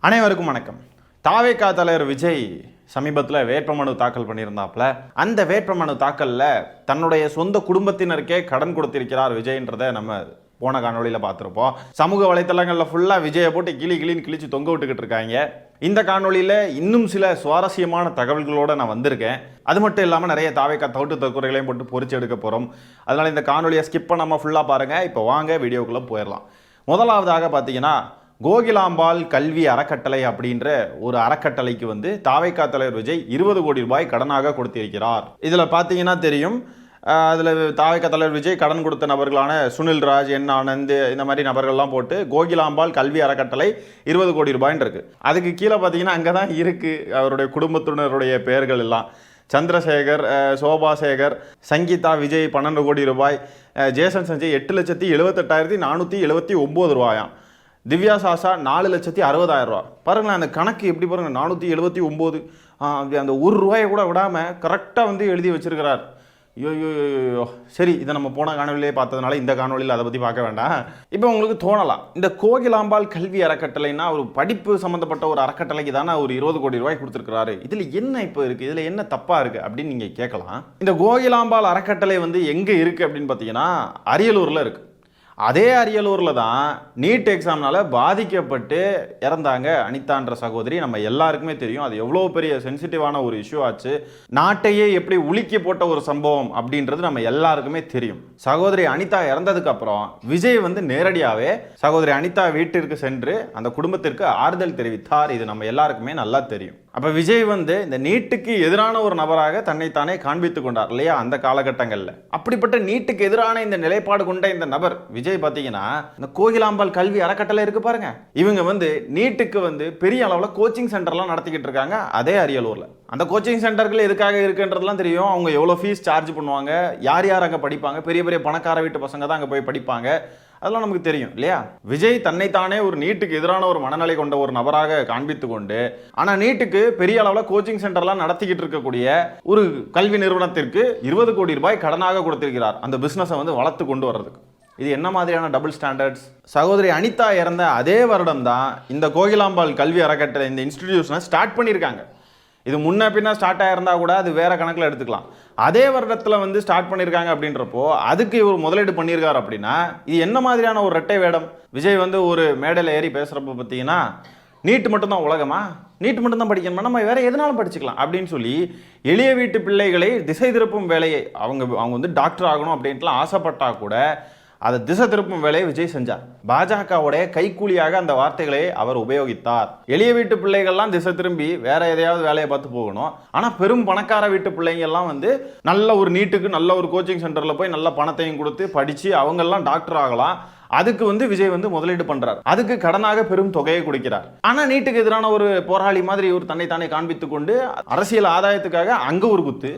அனைவருக்கும் வணக்கம். தாவேகா தலைவர் விஜய் சமீபத்தில் வேட்புமனு தாக்கல் பண்ணியிருந்தாப்புல. அந்த வேட்புமனு தாக்கலில் தன்னுடைய சொந்த குடும்பத்தினருக்கே கடன் கொடுத்திருக்கிறார் விஜய்ன்றதை நம்ம போன காணொலியில் பார்த்துருப்போம். சமூக வலைத்தளங்களில் ஃபுல்லாக விஜயை போட்டு கிளின்னு கிழிச்சு தொங்க விட்டுக்கிட்டு இருக்காங்க. இந்த காணொலியில் இன்னும் சில சுவாரஸ்யமான தகவல்களோடு நான் வந்திருக்கேன். அது மட்டும் இல்லாமல் நிறைய தாவேகா தற்கொலைகளையும் போட்டு பொறிச்சு எடுக்க போகிறோம். அதனால் இந்த காணொலியை ஸ்கிப் பண்ணாமல் ஃபுல்லாக பாருங்கள். இப்போ வாங்க வீடியோக்குள்ளே போயிடலாம். முதலாவதாக பார்த்தீங்கன்னா, கோகிலாம்பாள் கல்வி அறக்கட்டளை அப்படின்ற ஒரு அறக்கட்டளைக்கு தாவேகா தலைவர் விஜய் 20 கோடி ரூபாய் கடனாக கொடுத்திருக்கிறார். இதில் பார்த்தீங்கன்னா தெரியும், அதில் தாவேகா தலைவர் விஜய் கடன் கொடுத்த நபர்களான சுனில் ராஜ், என் ஆனந்த், இந்த மாதிரி நபர்கள்லாம் போட்டு கோகிலாம்பாள் கல்வி அறக்கட்டளை 20 கோடி ரூபாய்ன்னு இருக்குது. அதுக்கு கீழே பார்த்தீங்கன்னா அங்கே தான் இருக்குது அவருடைய குடும்பத்தினருடைய பெயர்கள் எல்லாம். சந்திரசேகர், சோபாசேகர், சங்கீதா விஜய் 12 கோடி ரூபாய், ஜேசன் சஞ்சய் 8,78,479 ரூபாயாம், திவ்யா சாசா 4,60,000 ரூபா. பாருங்களேன் அந்த கணக்கு எப்படி பாருங்கள், 479 அந்த ₹1 கூட விடாமல் கரெக்டாக எழுதி வச்சிருக்கிறார். ஐயோ சரி, இதை நம்ம போன காணொலியிலே பார்த்ததுனால இந்த காணொலியில் அதை பற்றி பார்க்க வேண்டாம். இப்போ உங்களுக்கு தோணலாம், இந்த கோகிலாம்பாள் கல்வி அறக்கட்டளைனா ஒரு படிப்பு சம்மந்தப்பட்ட ஒரு அறக்கட்டளைக்கு தானே ஒரு 20 கோடி ரூபாய் கொடுத்துருக்காரு, இதில் என்ன இப்போ இருக்குது, இதில் என்ன தப்பாக இருக்குது அப்படின்னு நீங்கள் கேட்கலாம். இந்த கோகிலாம்பாள் அறக்கட்டளை எங்கே இருக்குது அப்படின்னு பார்த்தீங்கன்னா அரியலூரில் இருக்குது. அதே அரியலூரில் தான் நீட் எக்ஸாம்னால பாதிக்கப்பட்டு இறந்தாங்க அனிதான்ற சகோதரி. நம்ம எல்லாருக்குமே தெரியும் அது எவ்வளோ பெரிய சென்சிட்டிவான ஒரு இஷ்யூ ஆச்சு. நாட்டையே எப்படி உலுக்கி போட்ட ஒரு சம்பவம் அப்படின்றது நம்ம எல்லாருக்குமே தெரியும். சகோதரி அனிதா இறந்ததுக்கு அப்புறம் விஜய் நேரடியாகவே சகோதரி அனிதா வீட்டிற்கு சென்று அந்த குடும்பத்திற்கு ஆறுதல் தெரிவித்தார். இது நம்ம எல்லாருக்குமே நல்லா தெரியும். அப்போ விஜய் இந்த நீட்டுக்கு எதிரான ஒரு நபராக தன்னைத்தானே காண்பித்து கொண்டார் இல்லையா அந்த காலகட்டங்களில். அப்படிப்பட்ட நீட்டுக்கு எதிரான இந்த நிலைப்பாடு கொண்ட இந்த நபர் விஜய் பார்த்தீங்கன்னா, இந்த கோகிலாம்பாள் கல்வி அறக்கட்டளை இருக்கு பாருங்க, இவங்க நீட்டுக்கு பெரிய அளவில் கோச்சிங் சென்டர்லாம் நடத்திக்கிட்டு இருக்காங்க அதே அரியலூரில். அந்த கோச்சிங் சென்டர்கள் எதுக்காக இருக்குன்றதுலாம் தெரியும். அவங்க எவ்வளோ ஃபீஸ் சார்ஜ் பண்ணுவாங்க, யார் யார் அங்கே படிப்பாங்க, பெரிய பெரிய பணக்கார வீட்டு பசங்க தான் அங்கே போய் படிப்பாங்க, அதெல்லாம் நமக்கு தெரியும் இல்லையா. விஜய் தன்னைத்தானே ஒரு நீட்டுக்கு எதிரான ஒரு மனநிலை கொண்ட ஒரு நபராக காண்பித்து கொண்டு, ஆனால் நீட்டுக்கு பெரிய அளவில் கோச்சிங் சென்டர்லாம் நடத்திக்கிட்டு இருக்கக்கூடிய ஒரு கல்வி நிறுவனத்திற்கு 20 கோடி ரூபாய் கடனாக கொடுத்திருக்கிறார் அந்த பிஸ்னஸை வளர்த்து கொண்டு வர்றதுக்கு. இது என்ன மாதிரியான டபுள் ஸ்டாண்டர்ட்ஸ்? சகோதரி அனிதா இறந்த அதே வருடம் தான் இந்த கோகிலாம்பாள் கல்வி அறக்கட்டளை இந்த இன்ஸ்டிடியூஷனை ஸ்டார்ட் பண்ணியிருக்காங்க. இது முன்ன பின்னா ஸ்டார்ட் ஆகிருந்தா கூட அது வேற கணக்கில் எடுத்துக்கலாம். அதே வருடத்தில் ஸ்டார்ட் பண்ணியிருக்காங்க அப்படின்றப்போ அதுக்கு இவர் முதலீடு பண்ணியிருக்காரு அப்படின்னா இது என்ன மாதிரியான ஒரு இரட்டை வேடம்? விஜய் ஒரு மேடையில் ஏறி பேசுகிறப்ப பார்த்தீங்கன்னா, நீட்டு மட்டும்தான் உலகமா, நீட்டு மட்டும்தான் படிக்கணுமா, நம்ம வேற எதனாலும் படிச்சுக்கலாம் அப்படின்னு சொல்லி எளிய வீட்டு பிள்ளைகளை திசை திருப்பும் வேலையை அவங்க டாக்டர் ஆகணும் அப்படின்ட்டுலாம் ஆசைப்பட்டா கூட அதை திசை திருப்பும் வேலையை விஜய் செஞ்சார். பாஜகவுடைய கைக்கூலியாக அந்த வார்த்தைகளை அவர் உபயோகித்தார். எளிய வீட்டு பிள்ளைகள்லாம் திசை திரும்பி வேற எதையாவது வேலையை பார்த்து போகணும். ஆனால் பெரும் பணக்கார வீட்டு பிள்ளைங்க எல்லாம் நல்ல ஒரு நீட்டுக்கு நல்ல ஒரு கோச்சிங் சென்டரில் போய் நல்ல பணத்தையும் கொடுத்து படித்து அவங்கெல்லாம் டாக்டர் ஆகலாம். அதுக்கு விஜய் முதலீடு பண்றார். அதுக்கு கடனாக பெரும் தொகையை கொடுக்கிறார். ஆனா நீட்டுக்கு எதிரான ஒரு போராளி மாதிரி ஒரு தன்னைத்தானே காண்பித்துக் கொண்டு அரசியல் ஆதாயத்துக்காக அங்க ஒரு குத்து,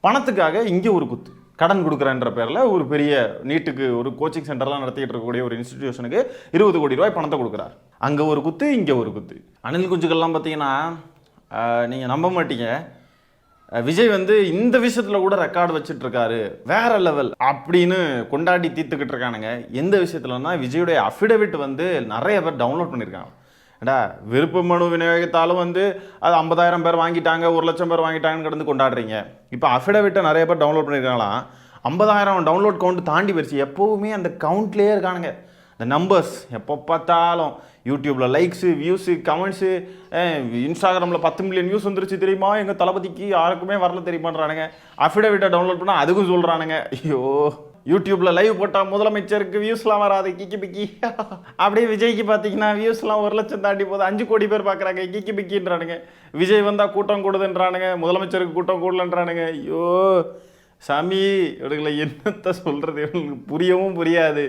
பணத்துக்காக இங்கே ஒரு குத்து, கடன் கொடுக்குறன்ற பேரில் ஒரு பெரிய நீட்டுக்கு ஒரு கோச்சிங் சென்டர்லாம் நடத்திட்டு இருக்கக்கூடிய ஒரு இன்ஸ்டிடியூஷனுக்கு 20 கோடி ரூபாய் பணத்தை கொடுக்குறார். அங்கே ஒரு குத்து, இங்கே ஒரு குத்து. அணில் குஞ்சுகள்லாம் பார்த்தீங்கன்னா நீங்கள் நம்ப மாட்டீங்க, விஜய் இந்த விஷயத்தில் கூட ரெக்கார்டு வச்சுட்டு இருக்காரு, வேற லெவல் அப்படின்னு கொண்டாடி தீர்த்துக்கிட்டு இருக்கானுங்க. எந்த விஷயத்துலன்னா விஜயுடைய அஃபிடவிட் நிறைய பேர் டவுன்லோட் பண்ணியிருக்காங்க. ஏடா விருப்ப மனு விநியோகத்தாலும் அது 50,000 பேர் வாங்கிட்டாங்க, 1,00,000 பேர் வாங்கிட்டாங்கன்னு கிடந்து கொண்டாடுறீங்க. இப்போ அஃபிடவிட்டை நிறைய பேர் டவுன்லோட் பண்ணியிருக்காங்களாம். 50,000 டவுன்லோட் கவுண்ட் தாண்டி போயிடுச்சு. எப்போவுமே அந்த கவுண்ட்லேயே இருக்கானுங்க இந்த நம்பர்ஸ். எப்போ பார்த்தாலும் யூடியூப்பில் லைக்ஸு, வியூஸு, கமெண்ட்ஸு, இன்ஸ்டாகிராமில் 10 மில்லியன் வியூஸ் வந்துருச்சு தெரியுமா, எங்கள் தளபதிக்கு யாருக்குமே வரல தெரியுமான்றானுங்க. அஃபிடவிட்டை டவுன்லோட் பண்ணால் அதுக்கும் சொல்கிறானுங்க. ஐயோ, யூடியூப்பில் லைவ் போட்டால் முதலமைச்சருக்கு வியூஸ்லாம் வராது, கிக்கி பிக்கி. அப்படியே விஜய்க்கு பார்த்தீங்கன்னா வியூஸ்லாம் 1,00,000 தாண்டி போகுது, 5 கோடி பேர் பார்க்குறாங்க, கிக்கி பிக்கின்றானுங்க. விஜய் வந்தால் கூட்டம் கூடுதுன்றானுங்க, முதலமைச்சருக்கு கூட்டம் கூடலன்றானுங்க. ஐயோ சாமி, இவர்களை என்னத்தை சொல்கிறது, இவங்களுக்கு புரியவும் புரியாது.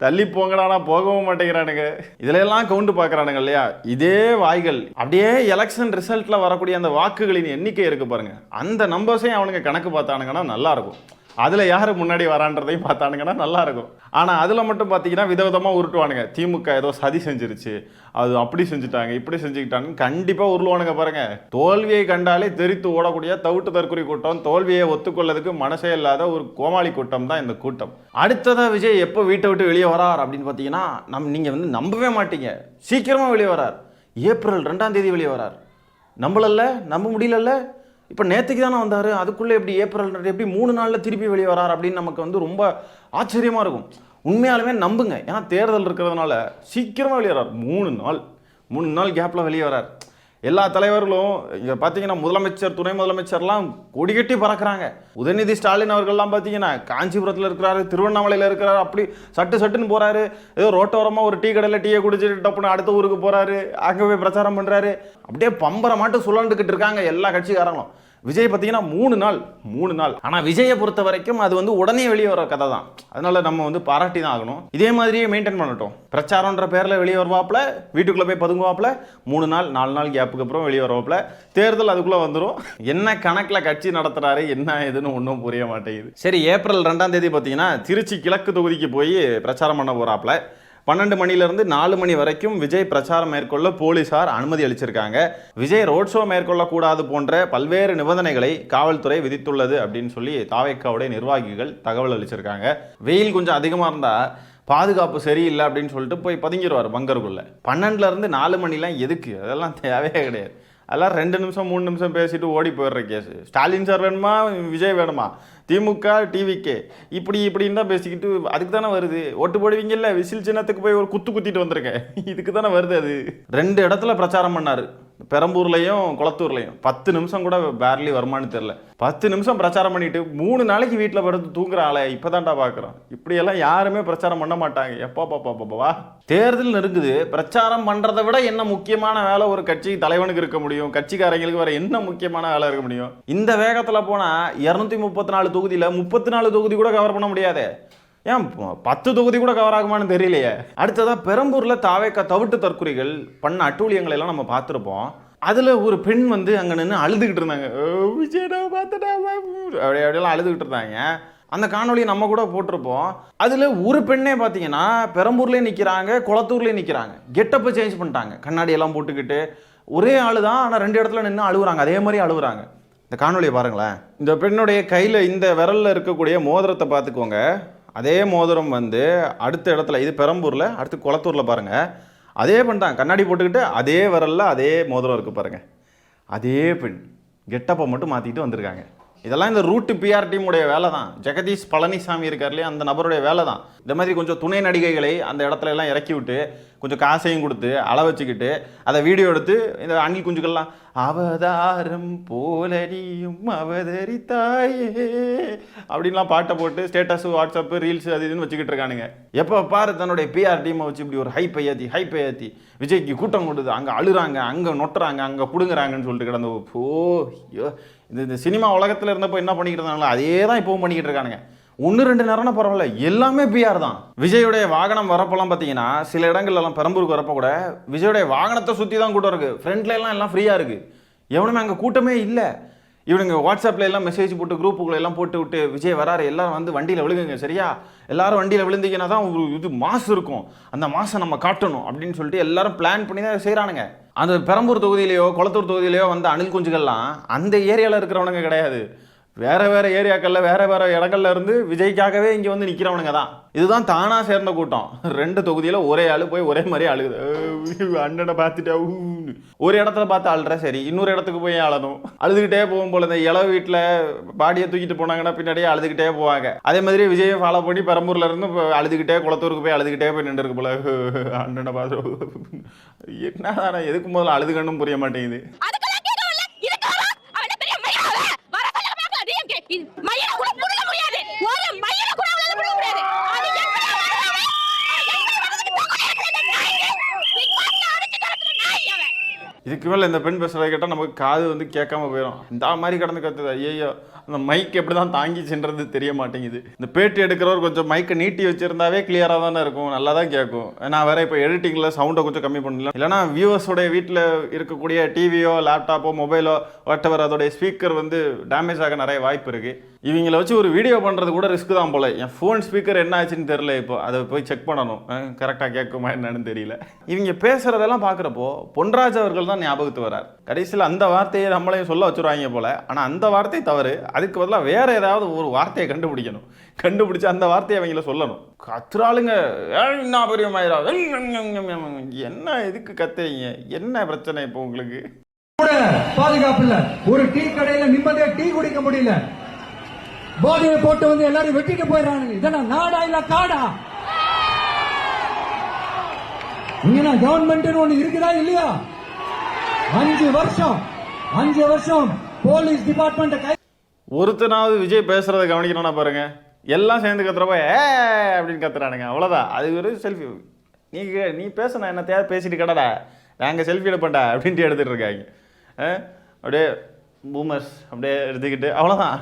தள்ளி போங்கடானா போகவும் மாட்டேங்கிறானுங்க. இதுல எல்லாம் கவுண்ட் பார்க்குறானுங்க இல்லையா. இதே வாய்கள் அப்படியே எலெக்ஷன் ரிசல்ட்டில் வரக்கூடிய அந்த வாக்குகளின் எண்ணிக்கை இருக்கு பாருங்க, அந்த நம்பர்ஸையும் அவனுங்க கணக்கு பார்த்தானுங்கன்னா நல்லா இருக்கும். அதில் யார் முன்னாடி வரான்றதையும் பார்த்தானுங்கன்னா நல்லாயிருக்கும். ஆனால் அதில் மட்டும் பார்த்தீங்கன்னா விதவிதமாக உருட்டுவானுங்க. திமுக ஏதோ சதி செஞ்சிருச்சு, அது அப்படி செஞ்சுட்டாங்க, இப்படி செஞ்சுக்கிட்டாங்க, கண்டிப்பாக உருளுவானுங்க பாருங்கள். தோல்வியை கண்டாலே தெரித்து ஓடக்கூடிய தவிட்டு தற்கொலை கூட்டம், தோல்வியை ஒத்துக்கொள்ளதுக்கு மனசே இல்லாத ஒரு கோமாளி கூட்டம் தான் இந்த கூட்டம். அடுத்ததாக விஜய் எப்போ வீட்டை விட்டு வெளியே வரார் அப்படின்னு பார்த்தீங்கன்னா நீங்கள் நம்பவே மாட்டீங்க, சீக்கிரமாக வெளியே வரார். ஏப்ரல் 2ஆம் தேதி வெளியே வரார். நம்மளல்ல, நம்ப முடியலல்ல. இப்போ நேற்றுக்கு தானே வந்தார், அதுக்குள்ளே எப்படி ஏப்ரல் எப்படி 3 நாளில் திருப்பி வெளியே வரார் அப்படின்னு நமக்கு வந்து ரொம்ப ஆச்சரியமாக இருக்கும். உண்மையாலுமே நம்புங்க, ஏன்னா தேர்தல் இருக்கிறதுனால சீக்கிரமாக வெளியே வரார். 3 நாள் கேப்பில் வெளியே வரார். எல்லா தலைவர்களும் இங்கே பார்த்தீங்கன்னா முதலமைச்சர், துணை முதலமைச்சர்லாம் கொடிகட்டி பறக்கிறாங்க. உதயநிதி ஸ்டாலின் அவர்கள்லாம் பார்த்தீங்கன்னா காஞ்சிபுரத்தில் இருக்கிறாரு, திருவண்ணாமலையில் இருக்கிறாரு, அப்படி சட்டுன்னு போகிறாரு. ஏதோ ரோட்டோரமாக ஒரு டீ கடையில் டீயை குடிச்சிட்டு டப்புன்னு அடுத்த ஊருக்கு போகிறாரு, அங்கே போய் பிரச்சாரம் பண்ணுறாரு. அப்படியே பம்பரை மாட்டு சுழண்டுக்கிட்டு இருக்காங்க எல்லா கட்சிக்காரங்களும். விஜய் பார்த்தீங்கன்னா 3 நாள். ஆனால் விஜயை பொறுத்த வரைக்கும் அது வந்து உடனே வெளியே வர கதை தான். அதனால நம்ம வந்து பாராட்டி தான் ஆகணும். இதே மாதிரியே மெயின்டைன் பண்ணட்டும். பிரச்சாரம்ன்ற பேரில் வெளியே வருவாப்புல, வீட்டுக்குள்ளே போய் பதுங்குவாப்புல, 3 நாள் 4 நாள் கேப்புக்கு அப்புறம் வெளியே வருவாப்புல, தேர்தல் அதுக்குள்ளே வந்துடும். என்ன கணக்கில் கட்சி நடத்துறாரு என்ன ஏதுன்னு ஒன்றும் புரிய மாட்டேங்குது. சரி, ஏப்ரல் 2ஆம் தேதி பார்த்தீங்கன்னா திருச்சி கிழக்கு தொகுதிக்கு போய் பிரச்சாரம் பண்ண போகிறாப்புல. 12 மணிலிருந்து 4 மணி வரைக்கும் விஜய் பிரச்சாரம் மேற்கொள்ள போலீசார் அனுமதி அளிச்சிருக்காங்க. விஜய் ரோட் ஷோ மேற்கொள்ளக்கூடாது போன்ற பல்வேறு நிபந்தனைகளை காவல்துறை விதித்துள்ளது அப்படின்னு சொல்லி தாவேக்காவுடைய நிர்வாகிகள் தகவல் அளிச்சிருக்காங்க. வெயில் கொஞ்சம் அதிகமாக இருந்தால் பாதுகாப்பு சரியில்லை அப்படின்னு சொல்லிட்டு போய் பதுங்கிடுவார் பங்கருக்குள்ள. 12லேருந்து 4 மணிலாம் எதுக்கு? அதெல்லாம் தேவையே கிடையாது. அதெல்லாம் 2 நிமிஷம் 3 நிமிஷம் பேசிட்டு ஓடி போயிடுற கேஸ். ஸ்டாலின் சார் வேணுமா, விஜய் வேணுமா, திமுக டிவிகே இப்படின்னு தான் பேசிக்கிட்டு அதுக்கு தானே வருது. ஓட்டு போடுவீங்கல்ல, விசில் சின்னத்துக்கு போய் ஒரு குத்திட்டு வந்திருக்கேன், இதுக்கு தானே வருது. அது 2 இடத்துல பிரச்சாரம் பண்ணார், பெரம்பூர்லையும் குளத்தூர்லையும். 10 நிமிஷம் கூட பேர்லி வருமானு தெரியல. 10 நிமிஷம் பிரச்சாரம் பண்ணிட்டு 3 நாளைக்கு வீட்டில் படுத்து தூங்குற ஆளை இப்போதான்டா பார்க்குறோம். இப்படியெல்லாம் யாருமே பிரச்சாரம் பண்ண மாட்டாங்க. எப்பா தேர்தல் நெருங்குது, பிரச்சாரம் பண்ணுறதை விட என்ன முக்கியமான வேலை ஒரு கட்சி தலைவனுக்கு இருக்க முடியும்? கட்சிக்காரங்களுக்கு வேற என்ன முக்கியமான வேலை இருக்க முடியும்? இந்த வேகத்தில் போனால் 234 தொகுதியில் 34 தொகுதி கூட கவர் பண்ண முடியாது. ஏன் 10 தொகுதி கூட கவர் ஆகுமான்னு தெரியலையே. அடுத்ததாக பெரம்பூரில் தாவேக்கா தவிட்டு தற்கொலைகள் பண்ண அட்டூழியங்களை எல்லாம் நம்ம பார்த்துருப்போம். அதில் ஒரு பெண் வந்து அங்கே நின்று அழுதுகிட்டு இருந்தாங்க. அப்படியெல்லாம் அழுதுகிட்டு இருந்தாங்க. அந்த காணொலியை நம்ம கூட போட்டிருப்போம். அதில் ஒரு பெண்ணே பார்த்தீங்கன்னா பெரம்பூர்லேயே நிற்கிறாங்க, குளத்தூர்லேயே நிற்கிறாங்க. கெட்டப்பை சேஞ்ச் பண்ணிட்டாங்க, கண்ணாடியெல்லாம் போட்டுக்கிட்டு. ஒரே ஆள் தான், ஆனால் 2 இடத்துல நின்று அழுகுறாங்க, அதே மாதிரி அழுகுறாங்க. இந்த காணொலியை பாருங்களேன். இந்த பெண்ணுடைய கையில் இந்த விரலில் இருக்கக்கூடிய மோதிரத்தை பார்த்துக்கோங்க. அதே மோதிரம் வந்து அடுத்த இடத்துல, இது பெரம்பூரில், அடுத்து குளத்தூரில் பாருங்கள். அதே பெண் தான், கண்ணாடி போட்டுக்கிட்டு அதே விரலில் அதே மோதிரம் இருக்குது பாருங்கள். அதே பெண் கெட்டப்பை மட்டும் மாற்றிட்டு வந்திருக்காங்க. இதெல்லாம் இந்த ரூட்டு பிஆர் டீமுடைய வேலை தான். ஜெகதீஷ் பழனிசாமி இருக்கார் இல்லையா, அந்த நபருடைய வேலை தான். இந்த மாதிரி கொஞ்சம் துணை நடிகைகளை அந்த இடத்துல எல்லாம் இறக்கி விட்டு கொஞ்சம் காசையும் கொடுத்து அள வச்சுக்கிட்டு அதை வீடியோ எடுத்து இந்த அணில் குஞ்சுக்கள்லாம் அவதாரம் போலடியும் அவதரித்தாயே அப்படின்லாம் பாட்டை போட்டு ஸ்டேட்டஸ், வாட்ஸ்அப்பு, ரீல்ஸ் அது இதுன்னு வச்சுக்கிட்டு இருக்கானுங்க. எப்போ பாரு தன்னுடைய பிஆர் டீமை வச்சு இப்படி ஒரு ஹைப்பை ஏற்றி விஜய்க்கு கூட்டம் கொடுது, அங்கே அழுறாங்க, அங்கே நொட்டுறாங்க, அங்கே பிடுங்குறாங்கன்னு சொல்லிட்டு கிடந்த ஐயோ. இந்த சினிமா உலகத்தில் இருந்தப்போ என்ன பண்ணிக்கிட்டு இருந்தாங்களோ அதே தான் இப்போவும் பண்ணிக்கிட்டு இருக்கானுங்க. 1-2 நேரம்னா பரவாயில்ல, எல்லாமே பிஆர் தான். விஜயோடைய வாகனம் வரப்பெல்லாம் பார்த்தீங்கன்னா சில இடங்கள்லாம் பெரம்பூருக்கு வரப்போ கூட விஜயோடைய வாகனத்தை சுற்றி தான் கூட்டம் இருக்குது. ஃப்ரண்ட்ல எல்லாம் ஃப்ரீயாக இருக்குது, எவனுமே அங்கே கூட்டமே இல்லை. இவனுங்க வாட்ஸ்அப்பில் எல்லாம் மெசேஜ் போட்டு குரூப்புக்குள்ள எல்லாம் போட்டு விட்டு விஜய் வராரு, எல்லாரும் வந்து வண்டியில் விழுகுங்க, சரியா, எல்லாரும் வண்டியில் விழுந்தீங்கன்னா தான் ஒரு இது மாசு இருக்கும், அந்த மாசை நம்ம காட்டணும் அப்படின்னு சொல்லிட்டு எல்லாரும் பிளான் பண்ணி தான் செய்கிறானுங்க. அந்த பெரம்பூர் தொகுதியிலையோ குளத்தூர் தொகுதியிலையோ வந்து அணில் குஞ்சுகள்லாம் அந்த ஏரியாவில் இருக்கிறவனுங்க கிடையாது. வேற ஏரியாக்களில் வேற இடங்கள்ல இருந்து விஜய்க்காகவே இங்கே வந்து நிற்கிறவனுங்க தான். இதுதான் தானா சேர்ந்த கூட்டம். 2 தொகுதியில் ஒரே ஆளு போய் ஒரே மாதிரி அழுகுது. அண்ணனை பார்த்துட்டா ஒரு இடத்துல பார்த்து அழுற, சரி இன்னொரு இடத்துக்கு போய் அழணும். அழுதுகிட்டே போகும் போல இந்த இளவு வீட்டில் பாடியை தூக்கிட்டு போனாங்கன்னா பின்னாடியே அழுதுகிட்டே போவாங்க. அதே மாதிரி விஜயை ஃபாலோ பண்ணி பெரம்பூர்ல இருந்து அழுதுகிட்டே குளத்தூருக்கு போய் அழுதுகிட்டே போய் நின்றுருக்கு போல. அண்ணனை பார்த்து என்ன எதுக்கு முதல்ல அழுதுகண்ணும் புரிய மாட்டேங்குது. இதுக்கு மேலே இந்த பெண் பேசுறதை கேட்டால் நமக்கு காது வந்து கேட்காம போயிடும். இந்த மாதிரி கடந்து கத்துது. ஐயோ, அந்த மைக் எப்படி தான் தாங்கி சென்றது தெரிய மாட்டேங்குது. இந்த பேட்டி எடுக்கிறவர் கொஞ்சம் மைக்கை நீட்டி வச்சிருந்தாவே கிளியராக தானே இருக்கும், நல்லா தான் கேட்கும். நான் வேற இப்போ எடிட்டிங்கில் சவுண்டை கொஞ்சம் கம்மி பண்ணலாம். இல்லைனா வியூவர்ஸோடைய வீட்டில் இருக்கக்கூடிய டிவியோ லேப்டாப்போ மொபைலோ வாட்டவர் அதோடைய ஸ்பீக்கர் வந்து டேமேஜ் ஆக நிறைய வாய்ப்பு இருக்குது. இவங்களை வச்சு ஒரு வீடியோ பண்ணுறது கூட ரிஸ்க் தான் போல. என் ஃபோன் ஸ்பீக்கர் என்ன ஆச்சுன்னு தெரியல, இப்போ அதை போய் செக் பண்ணணும், கரெக்டாக கேட்குமா என்னன்னு தெரியல. இவங்க பேசுகிறதெல்லாம் பார்க்குறப்போ பொன்ராஜ் அவர்கள் தான் ஞாபகத்துக்கு வரார். கடைசியில் அந்த வார்த்தையை நம்மளையும் சொல்ல வச்சுருவாங்க போல். ஆனால் அந்த வார்த்தை தவறு, அதுக்கு பதிலாக வேறு ஏதாவது ஒரு வார்த்தையை கண்டுபிடிக்கணும். கண்டுபிடிச்சி அந்த வார்த்தையை அவங்கள சொல்லணும். கத்துறாளுங்க, என்ன பெரியமாயிரா, என்ன எதுக்கு கத்துறீங்க, என்ன பிரச்சனை இப்போ உங்களுக்கு? பாதுகாப்பு இல்ல, ஒரு டீ கடையில நிம்மதியா டீ குடிக்க முடியல, போதையை போட்டு வந்து எல்லாரும் வெட்டிட்டு போயிடறாங்க. இதெல்லாம் நாடா இல்ல காடா? இங்க கவர்மெண்ட் ஒண்ணு இருக்குதா இல்லையா? 5 வருஷம் போலீஸ் டிபார்ட்மெண்ட் ஒருத்தனாவது விஜய் பேசுறதை கவனிக்கணும்னா பாருங்க, எல்லாம் சேர்ந்து கத்துறப்ப அப்படின்னு கத்துறானுங்க, அவ்வளோதான். அது ஒரு செல்ஃபி. நீ பேசணும், என்ன தேவை பேசிட்டு கடடா, நாங்கள் செல்ஃபி எடுப்பேன்டா அப்படின்ட்டு எடுத்துகிட்டு இருக்காங்க. அப்படியே பூமர்ஸ் அப்படியே எடுத்துக்கிட்டு அவ்வளோதான்.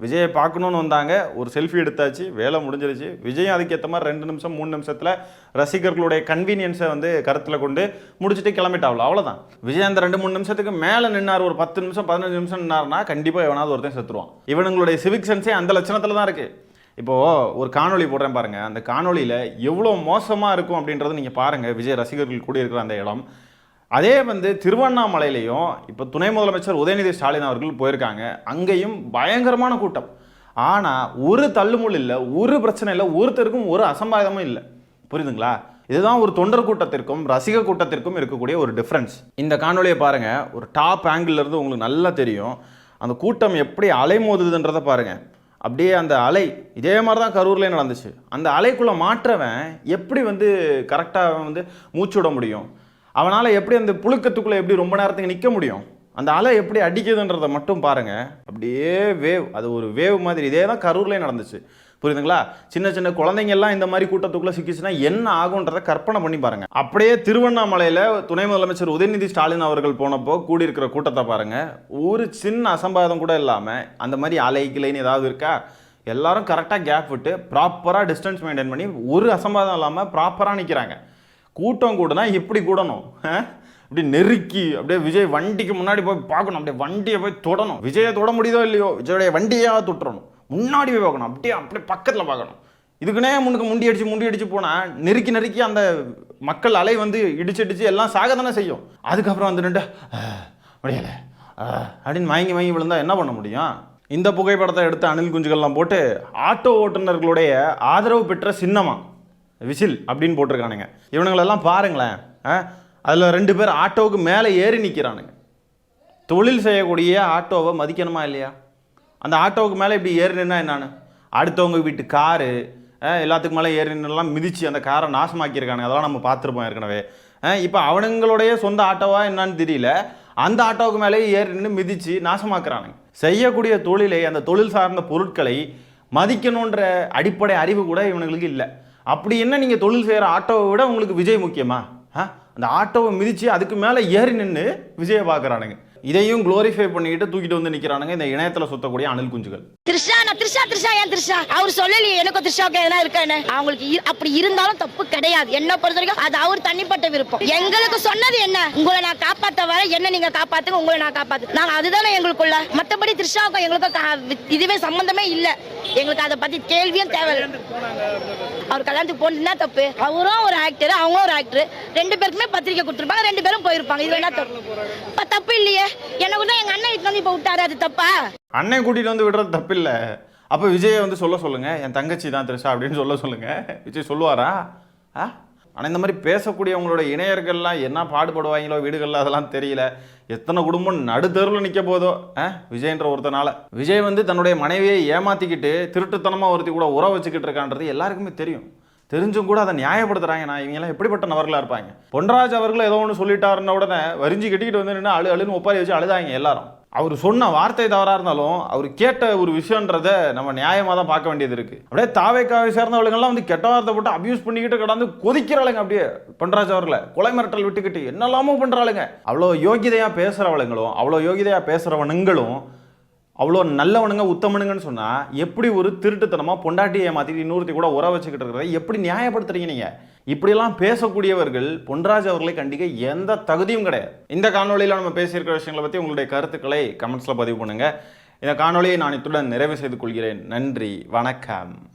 விஜயை பார்க்கணுன்னு வந்தாங்க, ஒரு செல்ஃபி எடுத்தாச்சு, வேலை முடிஞ்சிருச்சு. விஜயும் அதுக்கேற்ற மாதிரி 2 நிமிஷம் 3 நிமிஷத்தில் ரசிகர்களுடைய கன்வீனியன்ஸை வந்து கருத்தில் கொண்டு முடிச்சுட்டு கிளம்பிட்டாவில், அவ்வளோதான். விஜய் அந்த 2-3 நிமிஷத்துக்கு மேலே நின்னார், ஒரு 10 நிமிஷம் 15 நிமிஷம் நின்னார்னா கண்டிப்பாக எவனாவது ஒருத்தன் செத்துருவான். இவனுங்களுடைய சிவிக் சென்ஸே அந்த லட்சணத்தில் தான் இருக்குது. இப்போது ஒரு காணொலி போடுறேன் பாருங்கள், அந்த காணொலியில் எவ்வளோ மோசமாக இருக்கும் அப்படின்றத நீங்கள் பாருங்கள். விஜய் ரசிகர்கள் கூடியிருக்கிற அந்த இடம். அதே வந்து திருவண்ணாமலையிலையும் இப்போ துணை முதலமைச்சர் உதயநிதி ஸ்டாலின் அவர்கள் போயிருக்காங்க, அங்கேயும் பயங்கரமான கூட்டம். ஆனால் ஒரு தள்ளுமுள் இல்லை, ஒரு பிரச்சனை இல்லை, ஒருத்தருக்கும் ஒரு அசம்பாவிதமும் இல்லை. புரியுதுங்களா? இதுதான் ஒரு தொண்டர் கூட்டத்திற்கும் ரசிக கூட்டத்திற்கும் இருக்கக்கூடிய ஒரு டிஃப்ரென்ஸ். இந்த காணொலியை பாருங்கள், ஒரு டாப் ஆங்கிள் இருந்து உங்களுக்கு நல்லா தெரியும் அந்த கூட்டம் எப்படி அலைமோதுதுன்றதை பாருங்கள். அப்படியே அந்த அலை இதே மாதிரி தான் கரூர்லேயே நடந்துச்சு. அந்த அலைக்குள்ளே மாற்றவன் எப்படி வந்து கரெக்டாக வந்து மூச்சு விட முடியும்? அவனால் எப்படி அந்த புழுக்கத்துக்குள்ளே எப்படி ரொம்ப நேரத்துக்கு நிற்க முடியும்? அந்த அலை எப்படி அடிக்குதுன்றதை மட்டும் பாருங்கள். அப்படியே வேவ், அது ஒரு வேவ் மாதிரி. இதே தான் கரூர்லேயே நடந்துச்சு. புரியுதுங்களா? சின்ன சின்ன குழந்தைங்கள்லாம் இந்த மாதிரி கூட்டத்துக்குள்ளே சிக்கிச்சுன்னா என்ன ஆகுன்றதை கற்பனை பண்ணி பாருங்கள். அப்படியே திருவண்ணாமலையில் துணை முதலமைச்சர் உதயநிதி ஸ்டாலின் அவர்கள் போனப்போ கூடியிருக்கிற கூட்டத்தை பாருங்கள். ஒரு சின்ன அசம்பாதம் கூட இல்லாமல் அந்த மாதிரி அலை கிளைன்னு ஏதாவது இருக்கா? எல்லாரும் கரெக்டாக கேப் விட்டு ப்ராப்பராக டிஸ்டன்ஸ் மெயின்டைன் பண்ணி ஒரு அசம்பாதம் இல்லாமல் ப்ராப்பராக நிற்கிறாங்க. கூட்டம் கூடனா எப்படி கூடணும்? இப்படி நெருக்கி அப்படியே விஜய் வண்டிக்கு முன்னாடி போய் பார்க்கணும், அப்படியே வண்டியை போய் தொடணும். விஜயை தொட முடியுதோ இல்லையோ, விஜயோடைய வண்டியாக தொட்டுறணும், முன்னாடி போய் பார்க்கணும், அப்படியே பக்கத்தில் பார்க்கணும். இதுக்குன்னே முண்டி அடிச்சு போனால் நெருக்கி அந்த மக்கள் அலை வந்து இடிச்சு எல்லாம் சாக தானே செய்யும். அதுக்கப்புறம் வந்து நின்று முடியலை அப்படின்னு வாங்கி விழுந்தா என்ன பண்ண முடியும்? இந்த புகைப்படத்தை எடுத்து அணில் குஞ்சுகள்லாம் போட்டு ஆட்டோ ஓட்டுநர்களுடைய ஆதரவு பெற்ற சின்னமா விசில் அப்படின்னு போட்டிருக்கானுங்க. இவனுங்களெல்லாம் பாருங்களேன், அதில் 2 பேர் ஆட்டோவுக்கு மேலே ஏறி நிற்கிறானுங்க. தொழில் செய்யக்கூடிய ஆட்டோவை மதிக்கணுமா இல்லையா? அந்த ஆட்டோவுக்கு மேலே இப்படி ஏறி நின்னா என்னான்னு? அடுத்தவங்க வீட்டு காரு எல்லாத்துக்கு மேலே ஏறி நின்றுலாம் மிதித்து அந்த காரை நாசமாக்கியிருக்கானுங்க. அதெல்லாம் நம்ம பார்த்துருப்போம் ஏற்கனவே. இப்போ அவனுங்களுடைய சொந்த ஆட்டோவா என்னான்னு தெரியல, அந்த ஆட்டோவுக்கு மேலே ஏறி நின்று மிதித்து நாசமாக்குறானுங்க. செய்யக்கூடிய தொழிலை, அந்த தொழில் சார்ந்த பொருட்களை மதிக்கணுன்ற அடிப்படை அறிவு கூட இவனுங்களுக்கு இல்லை. அப்படி என்ன நீங்கள் தொழில் செய்கிற ஆட்டோவை விட உங்களுக்கு விஜய் முக்கியமா? அந்த ஆட்டோவை மிதித்து அதுக்கு மேலே ஏறி நின்று விஜயை பார்க்குறானுங்க. இதையும் குளோரிஃபை பண்ணிக்கிட்டு தூக்கிட்டு வந்து நிற்கிறானுங்க இந்த இணையத்தில் சுத்தக்கூடிய அணில் குஞ்சுகள். த்ரிஷா ஏன் த்ரிஷா அவர் சொல்லலையே எனக்கு த்ரிஷாவுக்கு எதனா இருக்கானு. அவங்களுக்கு அப்படி இருந்தாலும் தப்பு கிடையாது. என்ன பொறுத்த வரைக்கும் அது அவர் தனிப்பட்ட விருப்பம். எங்களுக்கு சொன்னது என்ன, உங்களை நான் காப்பாற்ற வர, என்ன நீங்க காப்பாத்துங்க, உங்களை நான் காப்பாத்து, நாங்க அதுதானே எங்களுக்குள்ள. மற்றபடி த்ரிஷாவுக்கும் எங்களுக்கு இதுவே சம்பந்தமே இல்லை. எங்களுக்கு அதை பத்தி கேள்வியும் தேவை. அவர் கல்யாணத்துக்கு போனா தப்பு, அவரும் ஒரு ஆக்டர், அவங்களும் ஒரு ஆக்டர், 2 பேருக்குமே பத்திரிக்கை கொடுத்துருப்பாங்க, 2 பேரும் போயிருப்பாங்க. இது என்ன தப்பு இல்லையே? என்ன கூட எங்க அண்ணன் வீட்டுல வந்து இப்ப விட்டாரு, அது தப்பா? அண்ணன் கூட்டிட்டு வந்து விடுறது தப்பு இல்லை. அப்போ விஜயை வந்து சொல்லுங்க, என் தங்கச்சி தான் த்ரிஷா அப்படின்னு சொல்லுங்க. விஜய் சொல்லுவாரா? ஆனால் இந்த மாதிரி பேசக்கூடியவங்களோட இணையர்கள்லாம் என்ன பாடுபடுவாங்களோ வீடுகளில், அதெல்லாம் தெரியல. எத்தனை குடும்பம் நடுத்தருவில் நிற்க போதோ விஜய்ன்ற ஒருத்தனால. விஜய் வந்து தன்னுடைய மனைவியை ஏமாற்றிக்கிட்டு திருட்டுத்தனமாக ஒருத்தி கூட உறவு வச்சுக்கிட்டு இருக்கான்றது எல்லாருக்குமே தெரியும். தெரிஞ்சும் கூட அதை நியாயப்படுத்துகிறாங்க. நான் இவங்கெல்லாம் எப்படிப்பட்ட நபர்களாக இருப்பாங்க? பொன்ராஜ் அவர்கள் ஏதோ ஒன்று சொல்லிட்டாருன்ன உடனே வரிஞ்சு கட்டிக்கிட்டு வந்து நின்று அழுன்னு ஒப்பாரி வச்சு அழுதாங்க எல்லாரும். அவர் சொன்ன வார்த்தை தவறாக இருந்தாலும் அவர் கேட்ட ஒரு விஷயன்றதை நம்ம நியாயமாக தான் பார்க்க வேண்டியது இருக்குது. அப்படியே தாவேக்காவை சேர்ந்தவளுங்கெல்லாம் வந்து கெட்ட வார்த்தை போட்டு அபியூஸ் பண்ணிக்கிட்டு கிடந்து கொதிக்கிறாளுங்க. அப்படியே பொன்ராஜ் அவர்களை கொலை மிரட்டல் விட்டுக்கிட்டு என்னெல்லாமோ பண்ணுறாளுங்க. அவ்வளோ யோகிதையாக பேசுகிறவளுங்களும் அவ்வளோ யோகிதையாக பேசுகிறவனுங்களும் அவ்வளோ நல்லவனுங்க உத்தமனுங்கன்னு சொன்னால் எப்படி ஒரு திருட்டுத்தனமாக பொண்டாட்டியை ஏமாற்றிட்டு இன்னொருத்தி கூட உற வச்சுக்கிட்டு இருக்கிறத எப்படி நியாயப்படுத்துறீங்க நீங்கள்? இப்படியெல்லாம் பேசக்கூடியவர்கள் பொன்ராஜ் அவர்களை கண்டிக்க எந்த தகுதியும் கிடையாது. இந்த காணொலியில் நம்ம பேசியிருக்கிற விஷயங்களை பற்றி உங்களுடைய கருத்துக்களை கமெண்ட்ஸில் பதிவு பண்ணுங்கள். இந்த காணொளியை நான் இத்துடன் நிறைவு செய்து கொள்கிறேன். நன்றி, வணக்கம்.